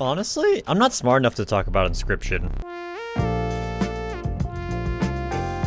Honestly, I'm not smart enough to talk about Inscryption,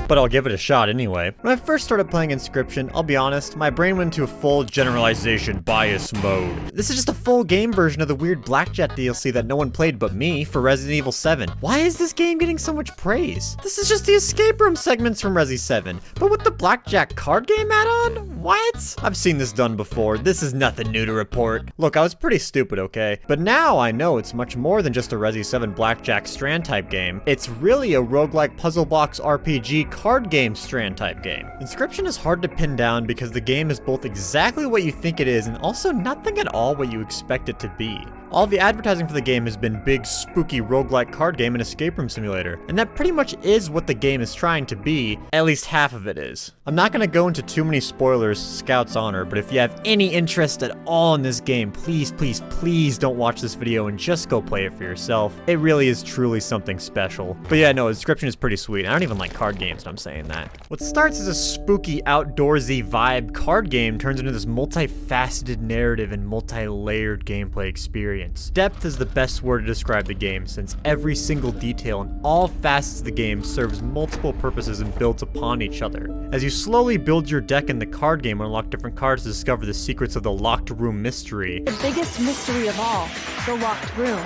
but I'll give it a shot anyway. When I first started playing Inscryption, I'll be honest, my brain went into a full generalization bias mode. This is just a full game version of the weird Blackjack DLC that no one played but me for Resident Evil 7. Why is this game getting so much praise? This is just the escape room segments from Resi 7, but with the Blackjack card game add-on? What? I've seen this done before. This is nothing new to report. Look, I was pretty stupid, okay? But now I know it's much more than just a Resi 7 Blackjack Strand type game. It's really a roguelike puzzle box RPG card game Strand type game. Inscryption is hard to pin down because the game is both exactly what you think it is and also nothing at all what you expect it to be. All the advertising for the game has been big, spooky roguelike card game and escape room simulator, and that pretty much is what the game is trying to be, at least half of it is. I'm not gonna go into too many spoilers, Scout's honor, but if you have any interest at all in this game, please, please, please don't watch this video and just go play it for yourself. It really is truly something special. But yeah, no, Inscryption is pretty sweet. I don't even like card games when I'm saying that. What starts as a spooky, outdoorsy vibe card game turns into this multifaceted narrative and multi-layered gameplay experience. Depth is the best word to describe the game, since every single detail and all facets of the game serves multiple purposes and builds upon each other. As you slowly build your deck in the card game and unlock different cards to discover the secrets of the locked room mystery. The biggest mystery of all, the locked room,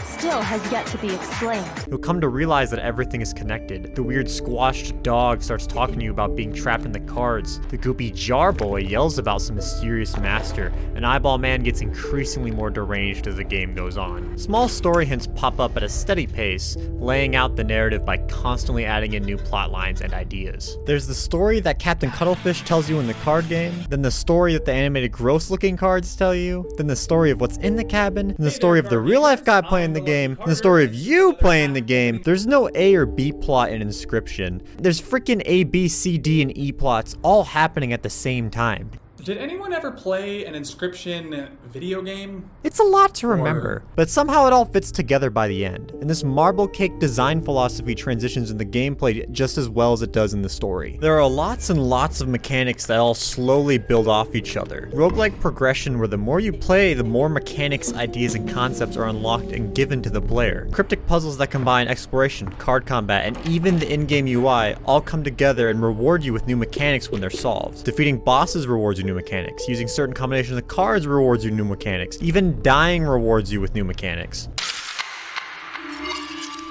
still has yet to be explained. You'll come to realize that everything is connected. The weird squashed dog starts talking to you about being trapped in the cards. The goopy jar boy yells about some mysterious master. And Eyeball Man gets increasingly more deranged as the game goes on. Small story hints pop up at a steady pace, laying out the narrative by constantly adding in new plot lines and ideas. There's the story that Captain Cuttlefish tells you in the card game, then the story that the animated gross looking cards tell you, then the story of what's in the cabin, and the story of the real life guy playing the game, and the story of you playing the game. There's no A or B plot in Inscryption. There's freaking A, B, C, D, and E plots all happening at the same time. Did anyone ever play an Inscryption video game? It's a lot to remember, but somehow it all fits together by the end, and this marble cake design philosophy transitions in the gameplay just as well as it does in the story. There are lots and lots of mechanics that all slowly build off each other. Roguelike progression where the more you play, the more mechanics, ideas, and concepts are unlocked and given to the player. Cryptic puzzles that combine exploration, card combat, and even the in-game UI all come together and reward you with new mechanics when they're solved. Defeating bosses rewards you new mechanics. Using certain combinations of cards rewards you new mechanics. Even dying rewards you with new mechanics.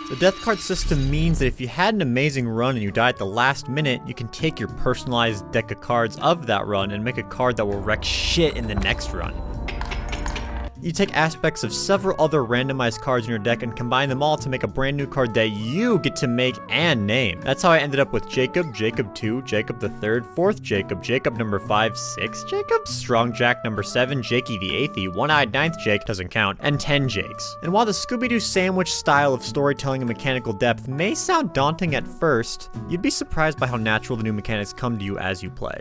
The Deathcard system means that if you had an amazing run and you die at the last minute, you can take your personalized deck of cards of that run and make a card that will wreck shit in the next run. You take aspects of several other randomized cards in your deck and combine them all to make a brand new card that you get to make and name. That's how I ended up with Jacob, Jacob 2, Jacob the 3rd, 4th Jacob, Jacob number 5, 6 Jacob, Strong Jack number 7, Jakey the 8th, One-Eyed 9th Jake doesn't count, and 10 Jakes. And while the Scooby-Doo sandwich style of storytelling and mechanical depth may sound daunting at first, you'd be surprised by how natural the new mechanics come to you as you play.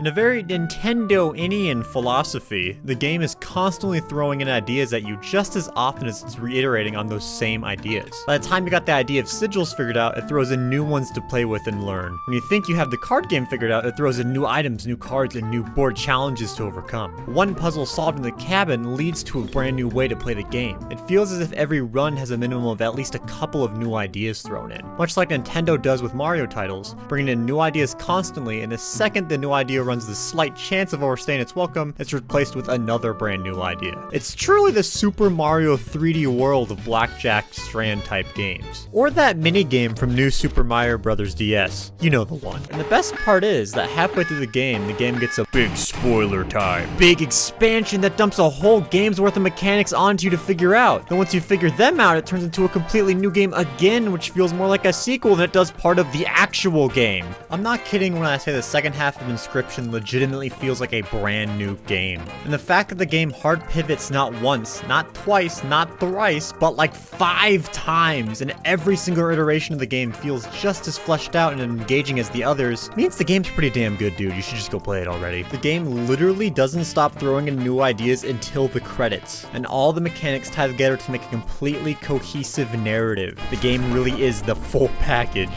In a very Nintendo-ian philosophy, the game is constantly throwing in ideas at you just as often as it's reiterating on those same ideas. By the time you got the idea of sigils figured out, it throws in new ones to play with and learn. When you think you have the card game figured out, it throws in new items, new cards, and new board challenges to overcome. One puzzle solved in the cabin leads to a brand new way to play the game. It feels as if every run has a minimum of at least a couple of new ideas thrown in. Much like Nintendo does with Mario titles, bringing in new ideas constantly, and the second the new idea runs the slight chance of overstaying its welcome, it's replaced with another brand new idea. It's truly the Super Mario 3D world of Blackjack Strand type games. Or that mini game from New Super Mario Bros. DS. You know the one. And the best part is that halfway through the game gets a big spoiler time. Big expansion that dumps a whole game's worth of mechanics onto you to figure out. Then once you figure them out, it turns into a completely new game again, which feels more like a sequel than it does part of the actual game. I'm not kidding when I say the second half of Inscryption legitimately feels like a brand new game. And the fact that the game hard pivots not once, not twice, not thrice, but like 5 times, and every single iteration of the game feels just as fleshed out and engaging as the others, means the game's pretty damn good, dude. You should just go play it already. The game literally doesn't stop throwing in new ideas until the credits, and all the mechanics tie together to make a completely cohesive narrative. The game really is the full package.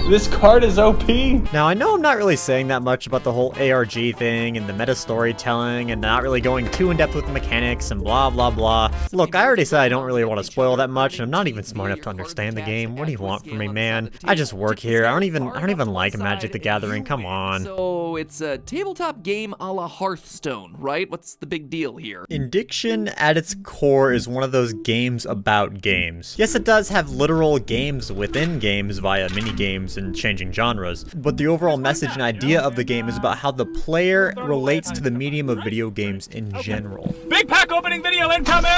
This card is OP. Now, I know I'm not really saying that much about the whole ARG thing and the meta storytelling and not really going too in-depth with the mechanics and blah, blah, blah. Look, I already said I don't really want to spoil that much, and I'm not even smart enough to understand the game. What do you want from me, man? I just work here. I don't even like Magic the Gathering. Come on. So it's a tabletop game a la Hearthstone, right? What's the big deal here? Indiction, at its core, is one of those games about games. Yes, it does have literal games within games via mini-games and changing genres, but the overall message and idea of the game is about how the player relates to the medium of video games in general. Big pack opening video incoming!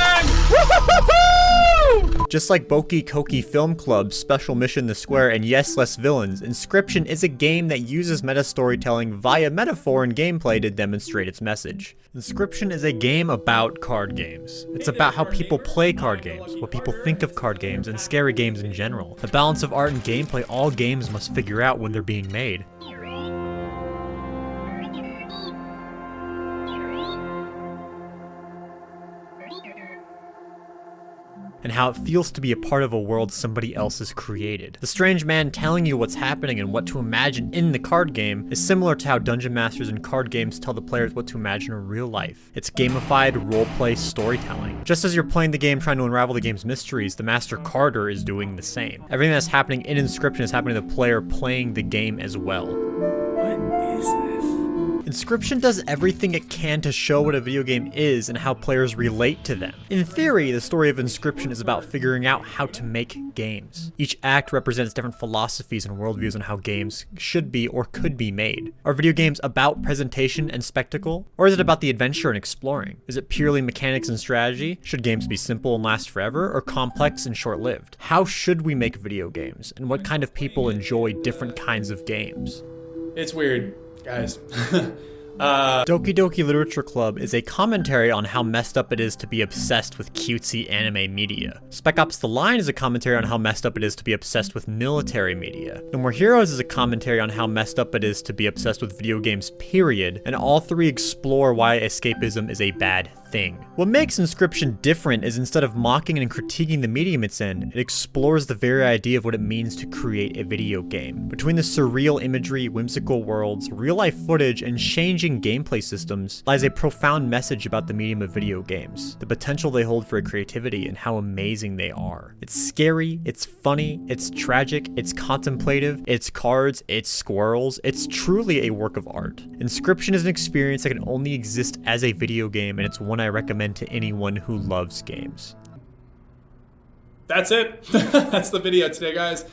Just like Boki Koki Film Club, Special Mission The Square, and Yes, Less Villains, Inscryption is a game that uses meta storytelling via metaphor and gameplay to demonstrate its message. Inscryption is a game about card games. It's about how people play card games, what people think of card games, and scary games in general. The balance of art and gameplay all games must figure out when they're being made. And how it feels to be a part of a world somebody else has created. The strange man telling you what's happening and what to imagine in the card game is similar to how dungeon masters in card games tell the players what to imagine in real life. It's gamified roleplay storytelling. Just as you're playing the game trying to unravel the game's mysteries, the master carder is doing the same. Everything that's happening in Inscryption is happening to the player playing the game as well. What is this? Inscryption does everything it can to show what a video game is and how players relate to them. In theory, the story of Inscryption is about figuring out how to make games. Each act represents different philosophies and worldviews on how games should be or could be made. Are video games about presentation and spectacle? Or is it about the adventure and exploring? Is it purely mechanics and strategy? Should games be simple and last forever, or complex and short-lived? How should we make video games? And what kind of people enjoy different kinds of games? It's weird, guys. Doki Doki Literature Club is a commentary on how messed up it is to be obsessed with cutesy anime media. Spec Ops: The Line is a commentary on how messed up it is to be obsessed with military media. No More Heroes is a commentary on how messed up it is to be obsessed with video games, period, and all three explore why escapism is a bad thing. What makes Inscryption different is instead of mocking and critiquing the medium it's in, it explores the very idea of what it means to create a video game. Between the surreal imagery, whimsical worlds, real-life footage, and changing gameplay systems lies a profound message about the medium of video games, the potential they hold for creativity, and how amazing they are. It's scary, it's funny, it's tragic, it's contemplative, it's cards, it's squirrels, it's truly a work of art. Inscryption is an experience that can only exist as a video game, and it's one I recommend to anyone who loves games. That's it. That's the video today, guys.